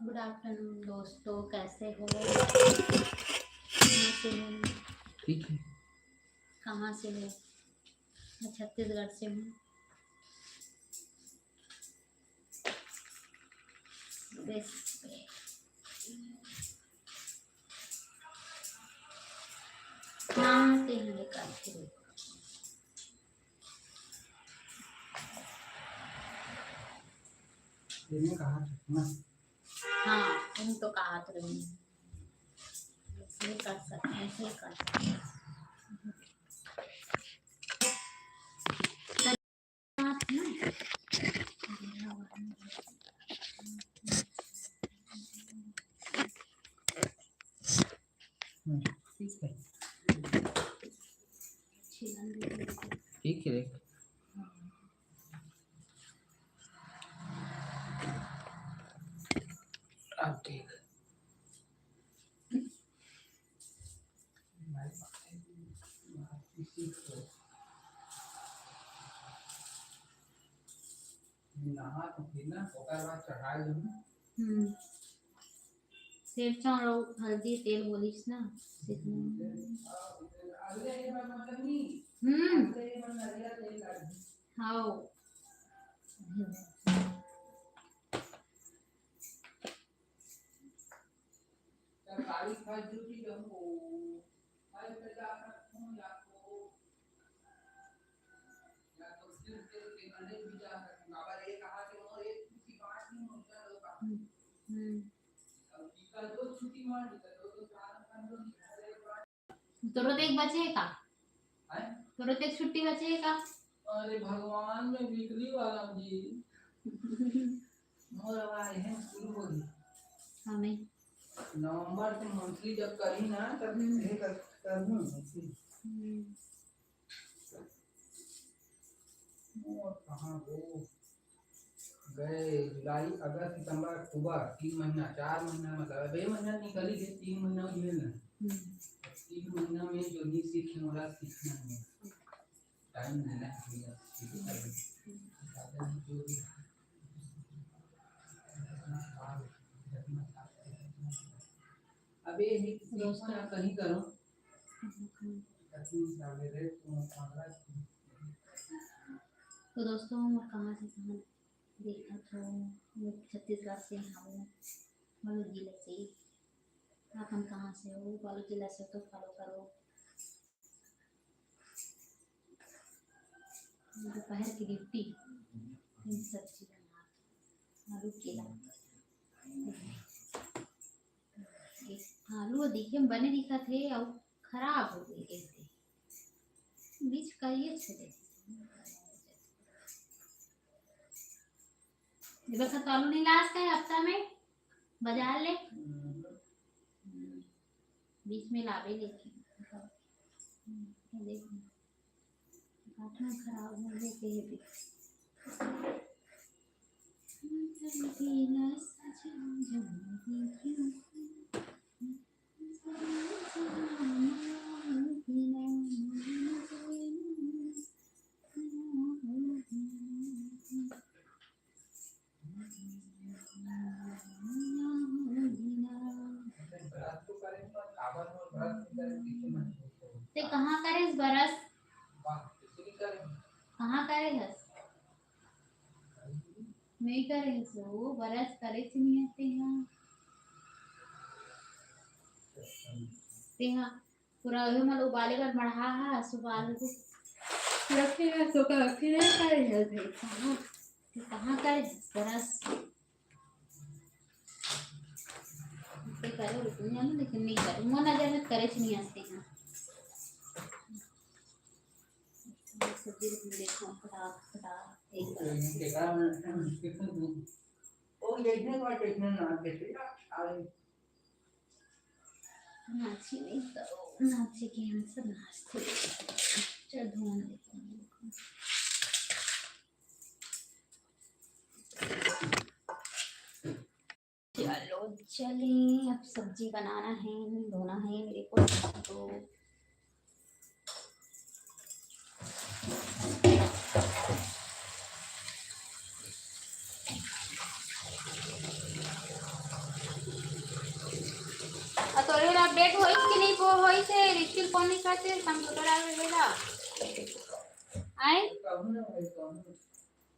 Good afternoon दोस्तों, कैसे हो? कहाँ से हो? ठीक है। कहाँ से हो? मैं छत्तीसगढ़ से हूँ। हाँ तेल निकाल के कहा हाँ तुम तो कहा तो रही ऐसे ही कर सकते हैं, ऐसे ही कर सकते हैं। ठीक है। अब ठीक नहा तो फिर ना ओकर बाद चढ़ाई दूँ। सेब चावल हल्दी तेल बोलिस ना हाँ सरकारी फैसिलिटी हमको हर प्रकार का फोन या तो सिर्फ के अंदर भी जा सकते हैं। बाबा ये कहा कि और एक किसी बात नहीं होता है लोग अब कल तो छुट्टी मार दी तो कारण तुरंत एक बचे का है तुरंत एक छुट्टी बचे का। अरे भगवान में वीकली वाला जी मोर आवाज है शुरू हो गई। हाँ नहीं नवंबर से मंथली जब करी ना तब ये कर दूं और कहाँ वो गए जुलाई अगस्त सितंबर अक्टूबर 3 महीना 4 महीना मतलब 2 महीना निकली गए 3 महीना हुए ना 3 महीना में जो नहीं सीखे वाला सीखना है टाइम देना है अबे ये दोस्तों कहीं करो तो दोस्तों कहाँ से कहाँ देखा तो छत्तीसगढ़ से हम बालू जिले से। आप हम कहाँ से हो? बालू जिला से तो फॉलो करो। दोपहर की ड्यूटी सब्जी बना आलू केला आलू देखिए बने दिखा थे और खराब हो गए कैसे बीच करिए छोड़े बस तो आलू नहीं लास्ट है हफ्ता में बाजार ले बीच में लावे लेके देख काटना खराब हो गए के ते कहाँ करे बरस कहाँ करे हस नहीं करे सो बरस करे नहीं आते हैं तेहा पूरा मल उबाले कर मढ़ा हा सुबाल को रखेगा तो का फिर करे है कहाँ करे बरस ते करे रुकूंगा ना लेकिन नहीं करूँगा नजर में करे नहीं आते हैं सब्जी देखो फटा फटा एक ओ देखने का देखने ना देखिए नाची नहीं करो नाची के हम सब नाचते चल धुआं चलो चलें अब सब्जी बनाना है धोना है मेरे को तो मुश्किल कौन नहीं करते कंप्यूटर आ वेला आए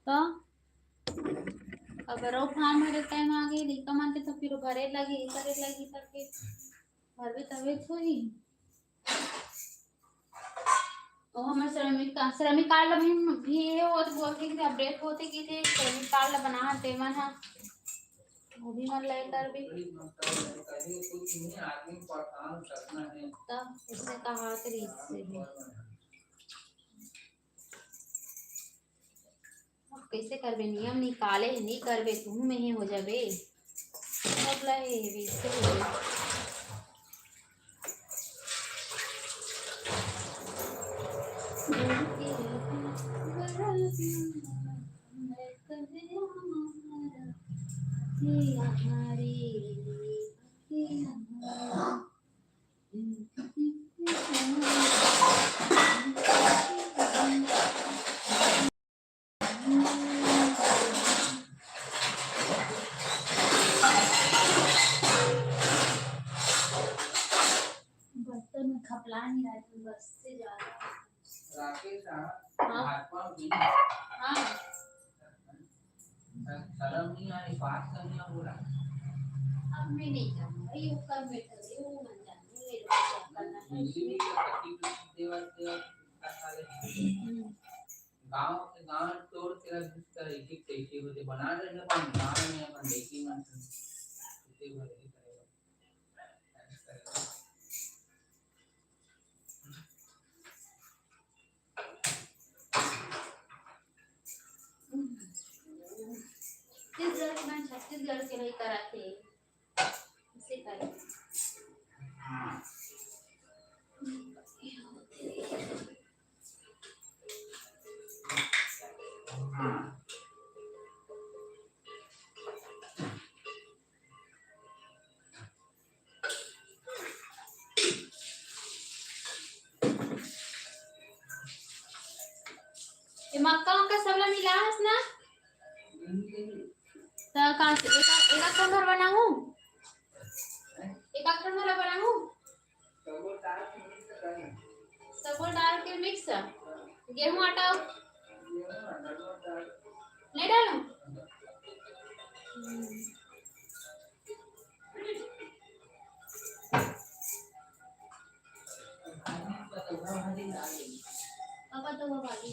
तो अगर वो फॉर्म भरे टाइम आ गई लिखा मानते तो फिर भरे लगी करे लगी करके भरवे तबे थोड़ी और हमारे श्रमिक कार्ड भी है और बोलते कि अपडेट होते कि थे श्रमिक कार्ड बना दे मन हां वो भी मन लेकर भी कुछ नहीं आदमी परेशान करना है तब इसने कहा कि इससे भी अब कैसे करबे नियम निकाले नहीं करबे तुम में ही हो जाबे सब लहे वैसे हो बर्तन में खपला नहीं रहा है बस से जा रहा राकेश हाँ। हाथमा भी हाँ शर्म नहीं आई बात करना बोला अब मैं नहीं जानूंगा ये ऊपर बैठा है वो मन जानूंगा मेरे को क्या करना है हिंदी का कटी देवा देवा साले गांव के गांव तोड़ तेरा जिसका एक एक कैसे होते बना रहे हैं अपन गांव में अपन देखी मन कितने भरे करेगा छत्तीसगढ़ के नहीं कराते इसे करें ये मक्का का सबला मिला है ना तो कहाँ से एक एक घर बनाऊं एक घर बनाऊं सब डाल के मिक्स गेहूं आटा नहीं डालूं पापा तो वो वाली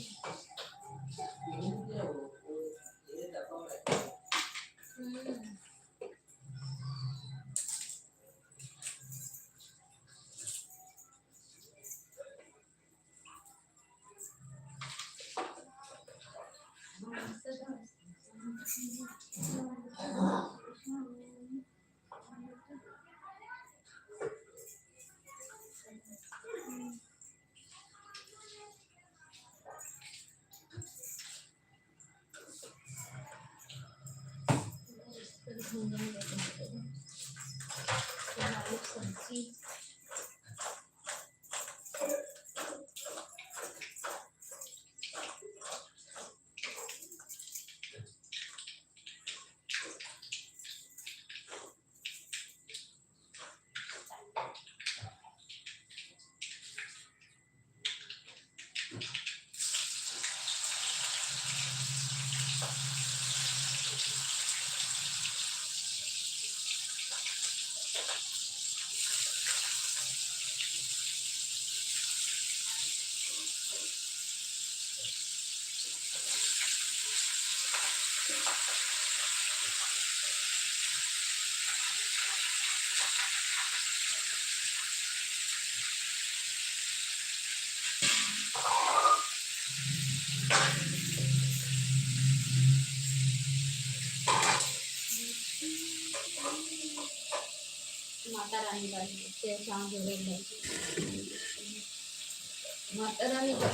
माता रानी का से शाम हो रही है माता रानी का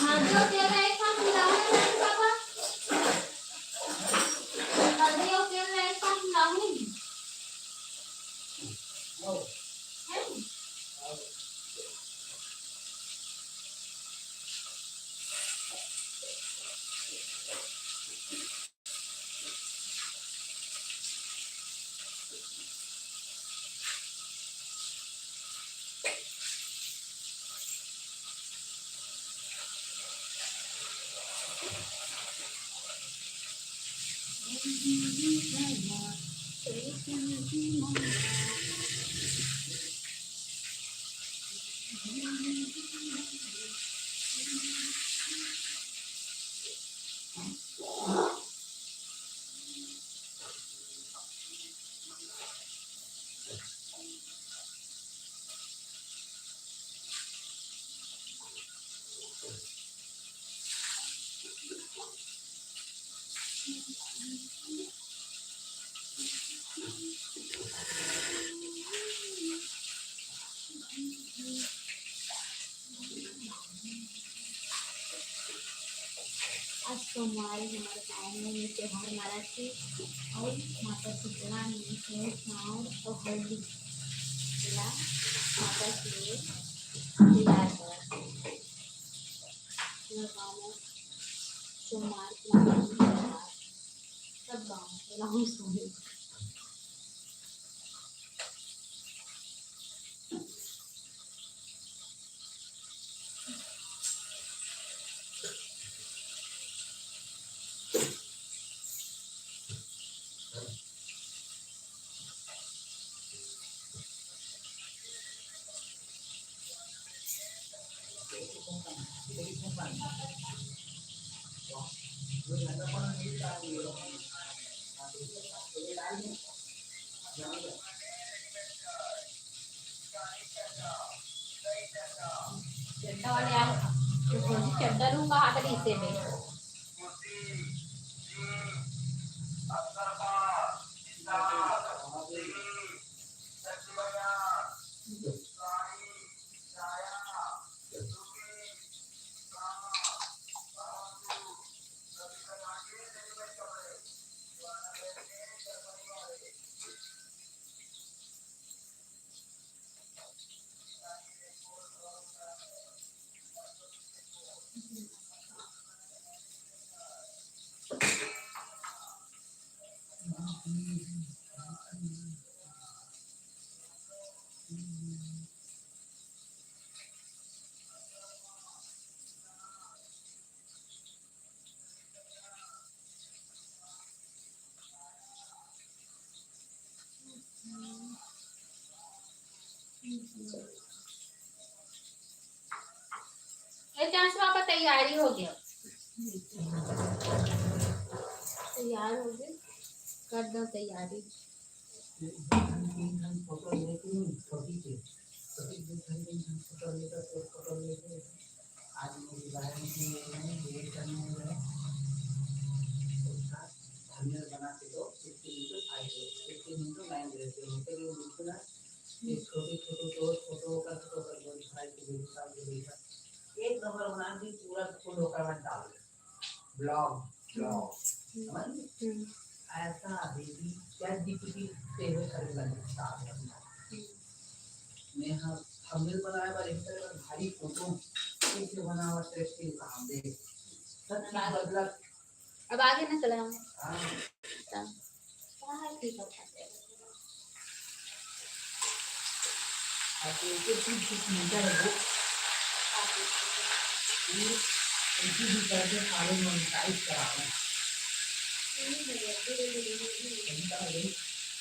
हल्दी और तेल एक साथ मिलाऊंगी ना पापा, हल्दी और तेल एक साथ मिलाऊंगी है। आज सोमवार हमारे गाँव में त्योहार मनाया थी और माता शीतला ने चावल और हल्दी मिला माता के लिए तैयार करा। पूरा गाँव में सोमवार को मनाया त्योहार, सब गाँव में गाँव सोने चड्डा वाले यार तो थोड़ी चड्डा लूंगा आधा हिस्से में चांस पापा तैयारी हो गया, तैयार हो गए, कर दो तैयारी। आज मेरी बहन की वेट करने में गए हमें बना के दो 50 मीटर आएंगे 50 मीटर लाइन रहते हैं उनके लिए बिल्कुल ये छोटे छोटे दोस्त फोटो का तो कर दो भाई के बेटा एक नंबर बना दी पूरा फुल होकर मैं डाल ब्लॉग ब्लॉग समझ गए? ऐसा बेबी चैट जीपीटी पे हो करेगा स्टार्ट करना मैं हाँ थंबनेल बनाया पर एक तरह का भारी फोटो कैसे बनावा टेस्टिंग काम दे सच में बदला अब आगे ना चला हाँ ठीक है आपको एक चीज मिलता है वो इसी भी करके सारे मोनेटाइज कराना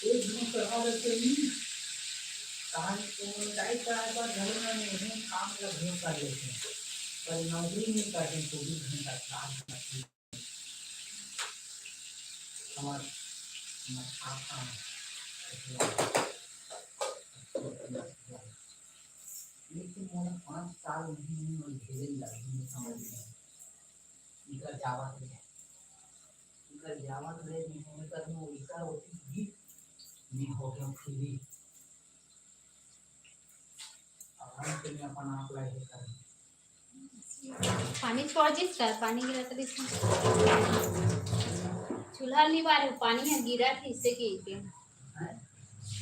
एक दिन करवा देते ही कहानी को मोनेटाइज कराने पर घर में नहीं काम का भेद कर लेते हैं पर नौकरी नहीं करते 24 घंटा काम हमारे लेकिन मैंने 5 साल में घेरे लगी समझ में इनका जावा है इनका जावा है नहीं कर मैं इनका होती भी नहीं हो गया फ्री अब हम तो मैं अपना अप्लाई कर पानी छोड़ दी सर पानी गिरा था इसमें चूल्हा नहीं बारे पानी है गिरा थी इससे की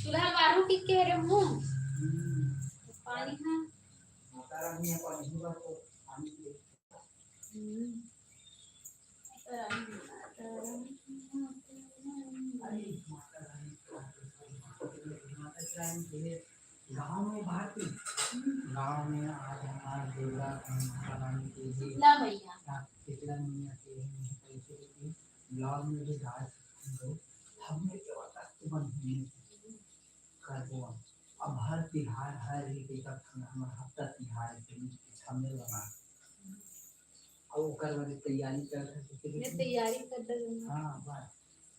चूल्हा बारू की कह रहे हूँ पानी है माता रानी है पानी बार को पानी दे अरे माता रानी गाँव में बाहर की गाँव में आज हमारे देवरा माता रानी के लिए कितना महीना के पैसे की ब्लॉग में भी डाल हमने क्या बता तुम कर दो अब हर तिहार हर एक हमारा हफ्ता तिहार के सामने लगा और वो कर वाली तैयारी कर मैं तैयारी कर रही हूँ हाँ बस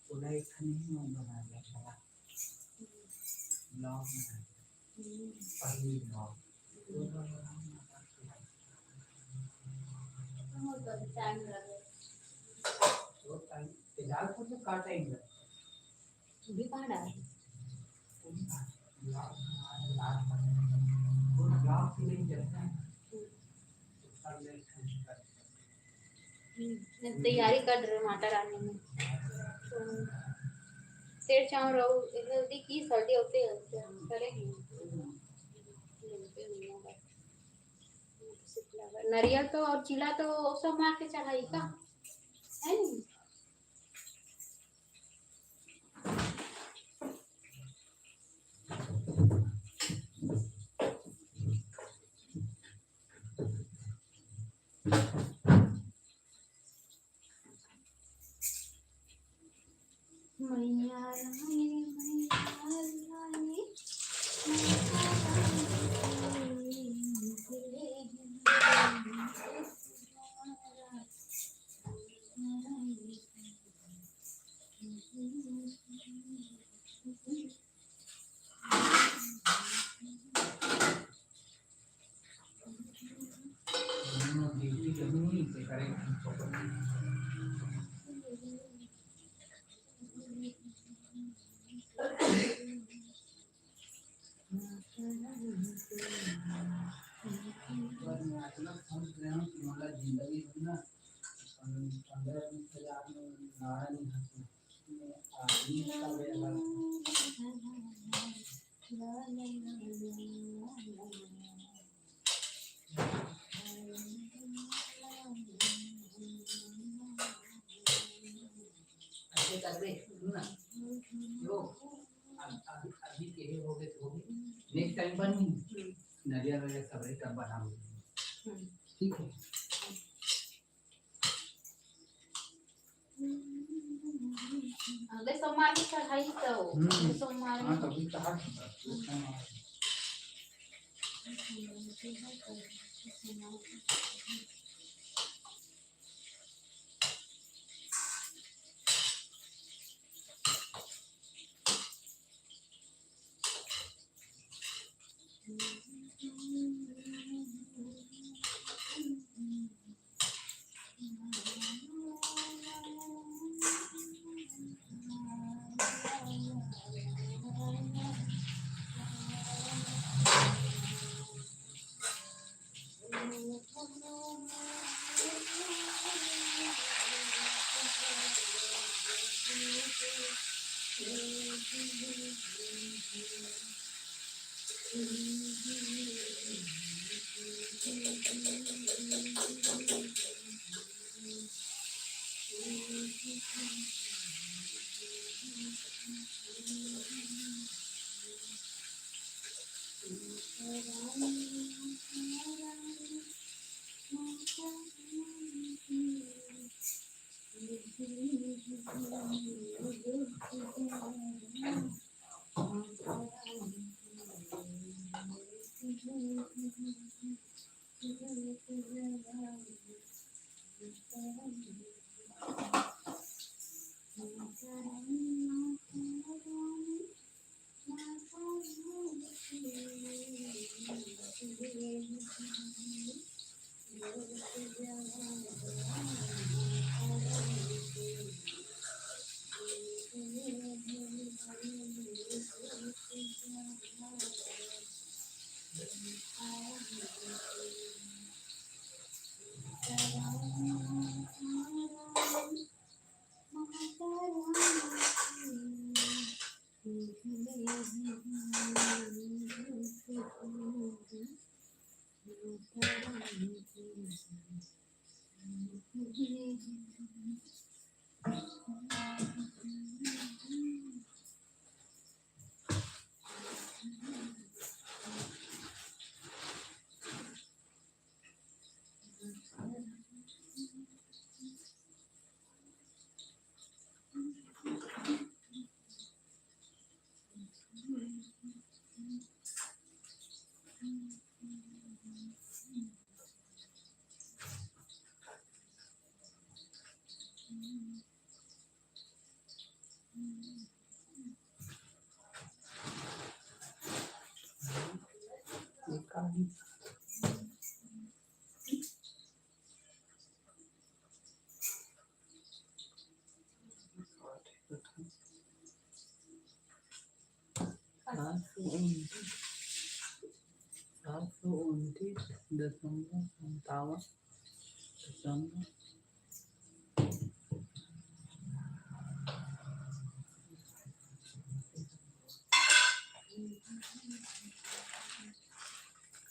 पूरा एक नहीं मन बना लिया था ब्लॉग में पहली ब्लॉग टाइम लगे तो टाइम फिलहाल तो का टाइम लगा भी कहाँ डाल ब्लॉग के लिए जाता है तैयारी कर रहे माता रानी में सेठ चाह रहो जल्दी की सर्दी होते करेंगे नारियल तो और चिला तो सब मार के चढ़ाई का है नहीं मैया रानी मैया रानी जिंदगी ना 15-20 हजार में नारायण आदमी का व्यवहार ऐसे कर दे ना जो अभी के हो गए तो नेक्स्ट टाइम बनी नरियल वगैरह सब तब बनाओ ठीक है अगले सोमवार की चढ़ाई तो सोमवार हाँ तभी कहा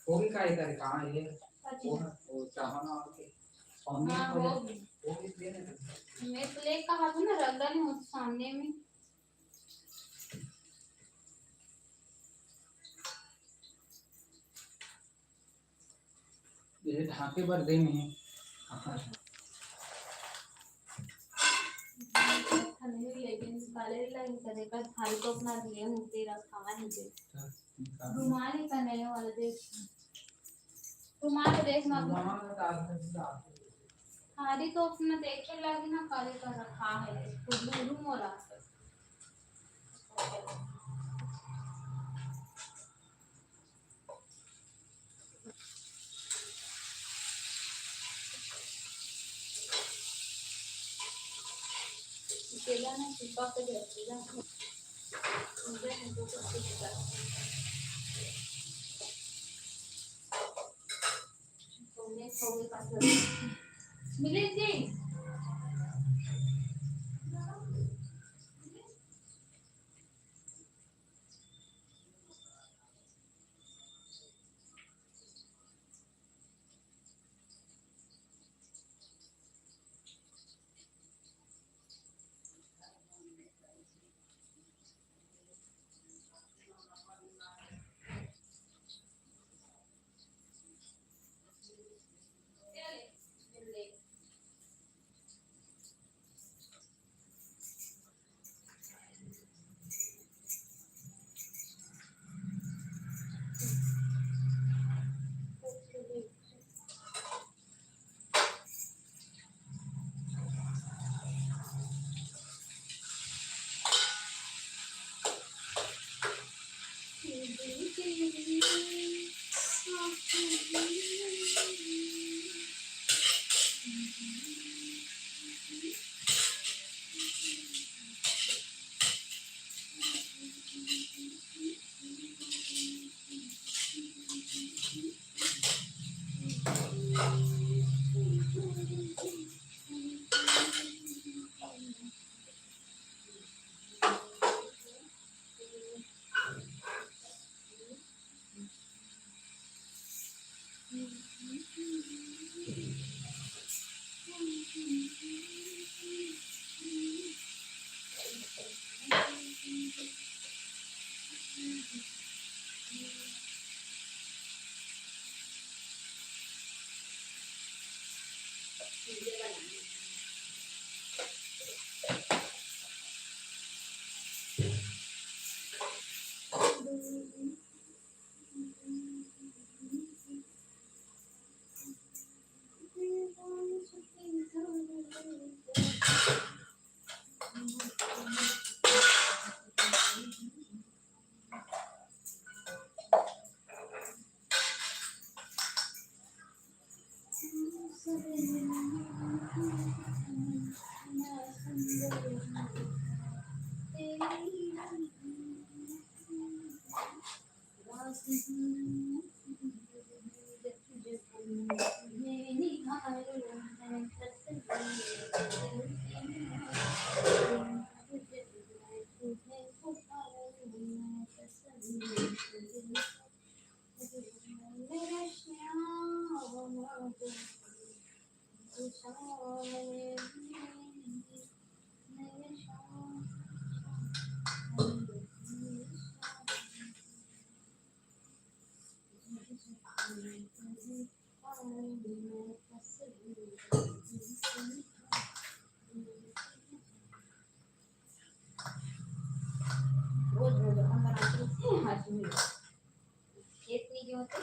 वो भी काय करे कहाँ है वो चाहना के हाँ वो भी प्लेन है मैं प्लेट का हाथ ना रख डाली हूँ सामने में ये ढाके भर दे में लेकिन काले लाइन करेगा थाली तो अपना लिए हूँ तेरा खावा नहीं दे रुमाल ही पहने वाले देख रुमाल देख ना थाली तो अपना देखे लगी ना काले का रखा है तो दूर हो रहा है केला ना चिपका के देखेगा मुझे नहीं तो कुछ चिपका तुमने थोड़ी पास मिले जी वीडियो बनानी रोज रोज हम बनाते हैं हाथ में खेत में जो होते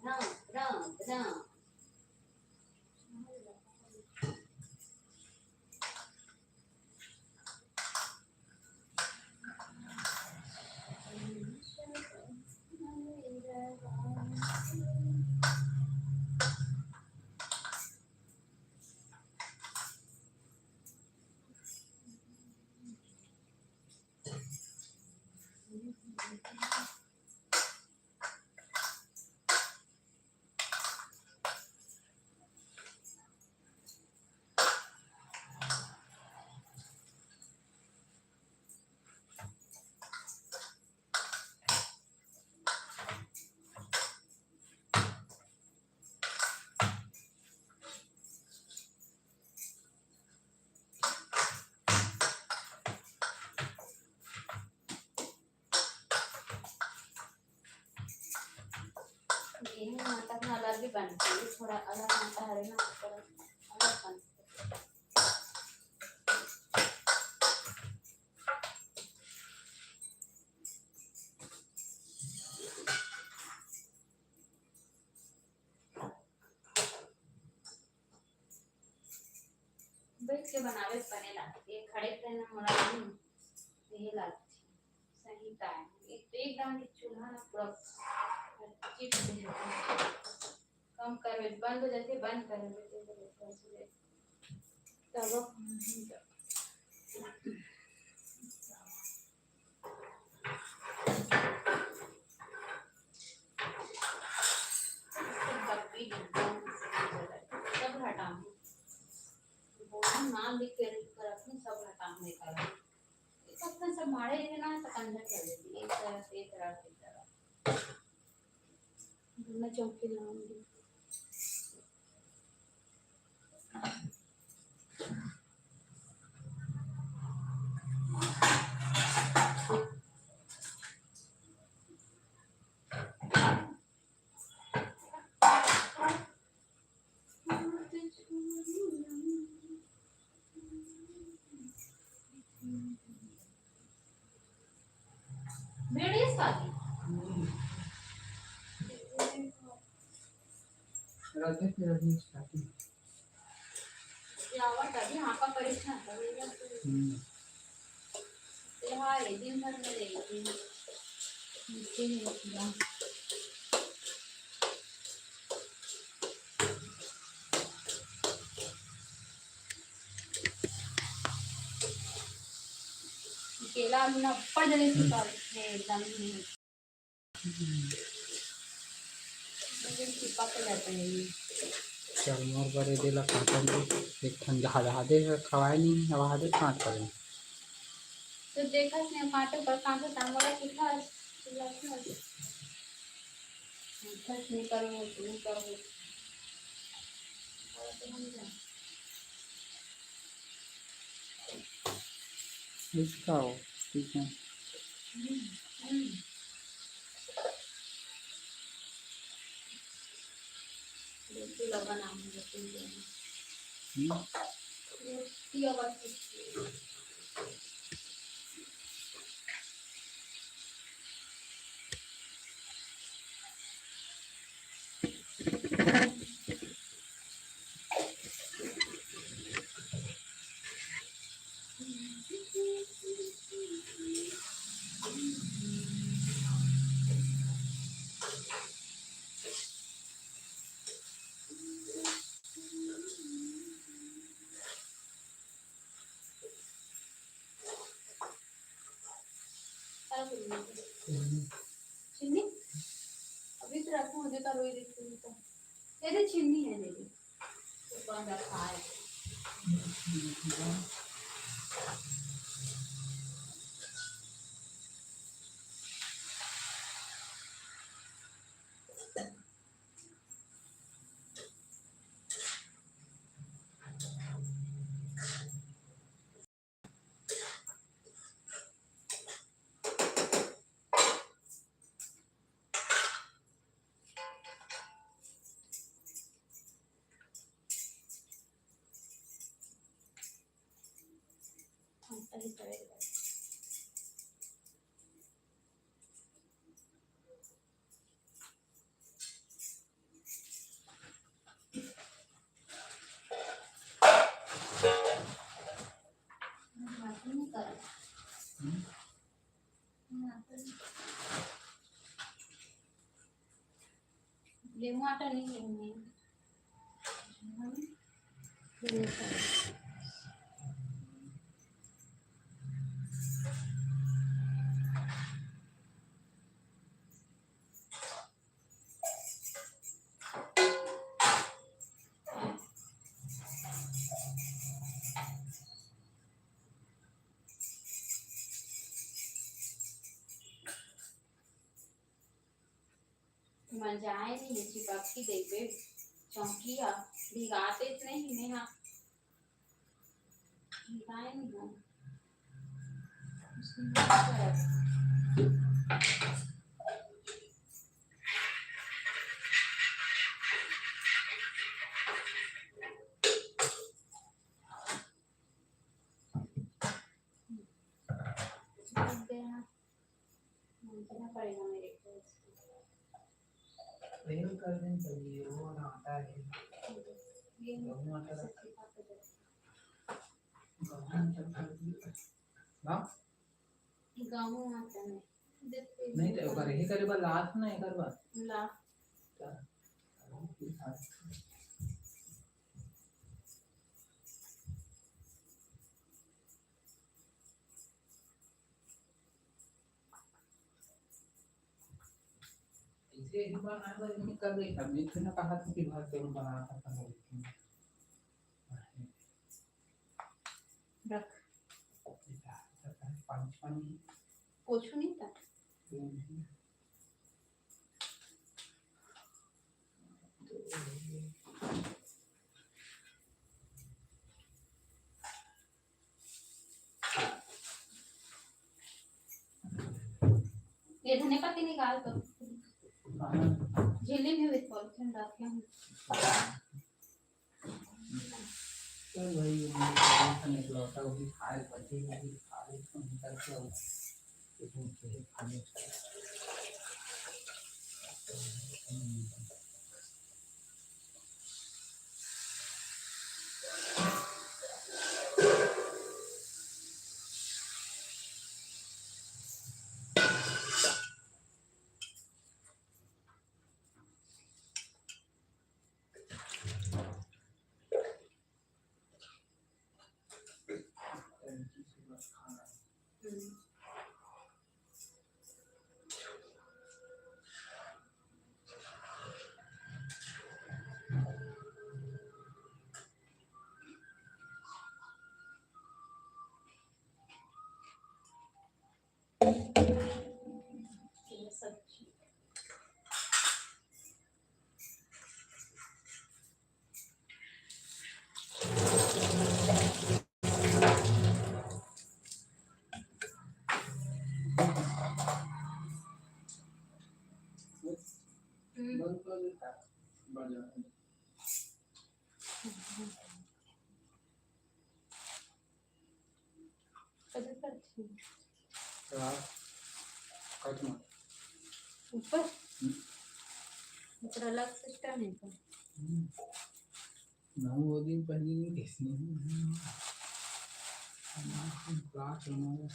राम राम राम गेहूं आटा का अलग भी बनती है थोड़ा अलग आटा है ना थोड़ा अलग बनती बैठ के बनावे बने लाते ये खड़े रहना मोड़ा नहीं ये लाती सही टाइम एकदम कि चूल्हा ना पूरा चिप से कम कर बंद हो जाती है बंद कर तब सब हटाऊं नाम लिख के रखूं सब हटाऊं निकाल सबका सब मारे है ना तो अंदर चल देती एक तरह से एक तरह मैं चौकी लाऊंगी वीडियो साथी राधे के राधे स्टार्टिंग यावर तभी हाँ का परीक्षा था त्योहार है दिन भर में रहेगी नीचे नहीं रखूंगा केला अभी ना पड़ जाने से एकदम चिपक जाता है ये चल मोर बड़े दे ला काटन तो एक ठन जहा दे खवाए नहीं हवा दे काट करे तो देखा ने काटे पर काटे तांबड़ा कितना खर्च नहीं करो तुम करो इसका हो ठीक है रोटी ला बनाऊंगी रोटी देना हम्म, रोटी और कुछ क्या करूँगी चीनी अभी तो रखूँ मुझे तो रोई देखती तो ये तो चीनी है दीदी तो कौन रखा है पहले तवे बात नहीं कर गेहूं आटा नहीं लेंगे मजाए नहीं चिपक की देखे चौंकिया भिगाते नहीं नेहा भिगाए नहीं हम पड़ेगा मेरे को प्रेम कर देना चाहिए वो ना आता है ये गेहूं आटा सच्ची बात है ना गाँव आता है नहीं तो कर ही करे बा लास्ट ना एक बार ला इसे एक बार आने वाले में कर देगा मैं ने कहा था कि भात जरूर बना सकता हूँ रख पानी पानी कुछ नहीं था ये धने पत्ती निकाल तो झिल्ली में विथ पॉलिथीन डाल के हम तो भाई ये निकला था वो भी खाए बच्चे भी खा रहे तो निकल के वो इसमें से खाने सब्जी बंद कर देता बढ़ जाता कट मत। ऊपर ऊपर अलग सिस्टम है तो ना वो दिन पहले नहीं किसने क्लास बनाया।